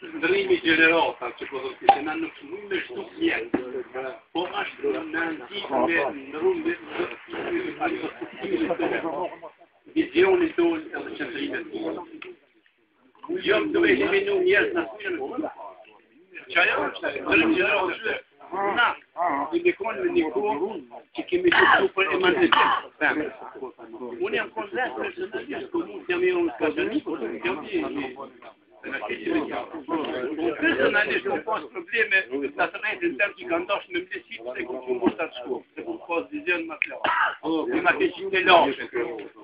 Ndrimi gjenerata që po thotë se na nuk mund të shtu mjet. Po është në antikë me ndrumbe vizioni tonë edhe qëndrimet tonë. Jo të veshemi në njerëz në smirë. Çaja është ndrim gjenerata. Na, i bekon me një kohë që kemi të për emancipimin. Unë jam konzert personalisht, ku mund të jam jo në skazanik, por jam personalisht nuk pas probleme në të rejtën tërë që kanë dashë me mlesit se ku që mështë atë shku, se ku pas vizion më të lasë. Në ma ke qitë e lashe.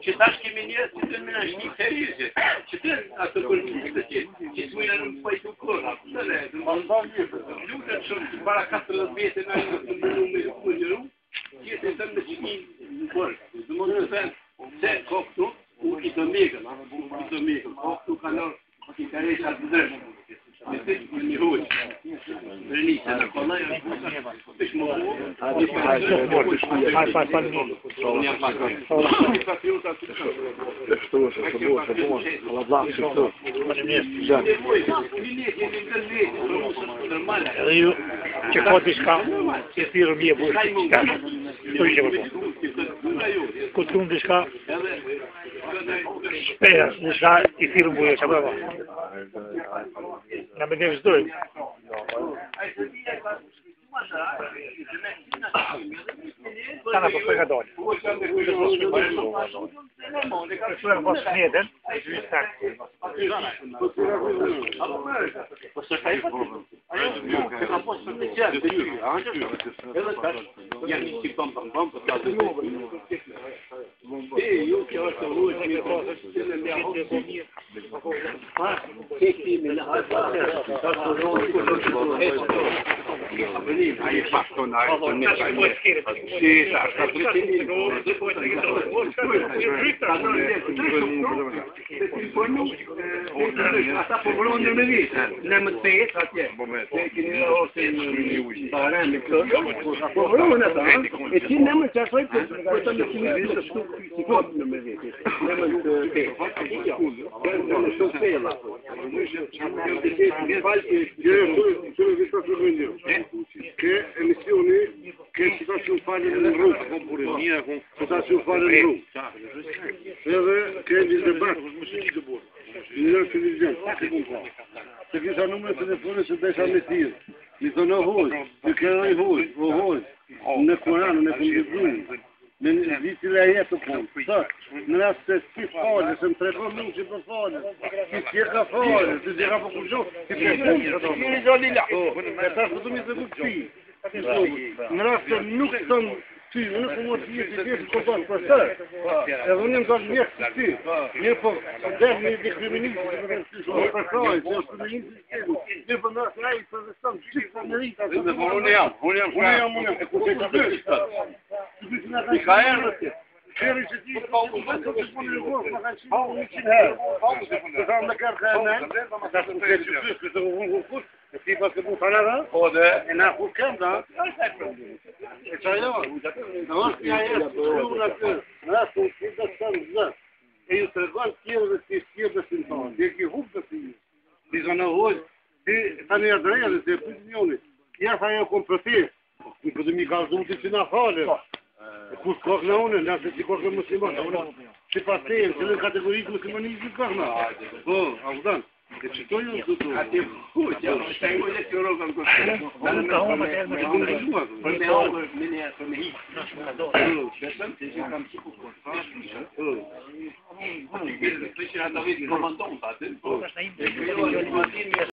Që tash kemi njërës që të në në shqip të rizje, që të atë përmjë të qetë, që të mujnë në pajtu kërë. Lutët shumë që para 40 vete në në mënu me mënëru, që të të më qëmin në bërë. Dë më të thënë, se koktu, u i të megën, koktu kanor, i karesh atë dërshë, në të të një hojë, rënisë në kolaj, është më që ka diçka, që thirë mje bërë diçka. Kështu që përpo. Këtë unë diçka, shpeja, diçka i thirë bërë, që përpo. Nga me dhe vëzdojnë. Sana po shpega dole. Kështu po shmjetën, po së kaj për që ka posë për të qërë të qërë, edhe tash, janë një që bëm, për të të ju që është të rujë, që mi posë, që në mja hojë, këti me në hajtë, të të rojë, që të rojë, a i paston, a i të në shajnë, që është të ata po vëllon me vitë, në më të fejtë atje, se kini ose në barën në këtë, po vëllon ata, e ti në më të qasoj për të në kini vitë shtu si kodë në me vitë, në më të fejtë, në më shtu fejtë, che emissioni che si possono fare nel rubro, si possono fare nel rubro, che il dibattito nella televisione, se chi sa il numero di telefono si deve ammettere, mi sono voi, perché non voi, non è Corano, non è con në vitile e jetë të punë, në rrasë se si fale, se më tregon nuk që për fale, si s'jeka fale, si s'jeka për kusho, si për punë, e ta së të mi të këtë pi, në rrasë se nuk të më ty, nuk të më të jetë i tjetë të të për sërë, edhe unë më të njëkë të ty, një për dhe një diskriminizë, në për sajë, që është në një sistemu, një për në rrasë të dhe sëmë, që të në rritë, I ka erë të kërë që ti ka u vetë të punë në vërë, ma ka qimë 100 herë. Të thamë në kërë ka e menë, ta të më këtë që fysë, të vëmë fut, e ti pas të bu të në dhe, e na fut kemë da, e qa jo, në është tja e të shkru në kërë, në asë të të të të zë, e ju të regon tjere dhe të tjere dhe të tonë, dhe ki hukë dhe të ju, ti zonë hojë, ti të një adreja dhe të pëtë njoni, ja fa jo kom protest, në këtë mi ka zhuti që na fale, kush kohë në une, nëse që kohë në musliman, që pasejnë, që në kategorisë muslimanizmi kohë po, a vëdan, e që to ju të ati që është e ujë të rogën kështë, për me hi, besëm të që kam që kështë, të që në të vitë komandon të atë,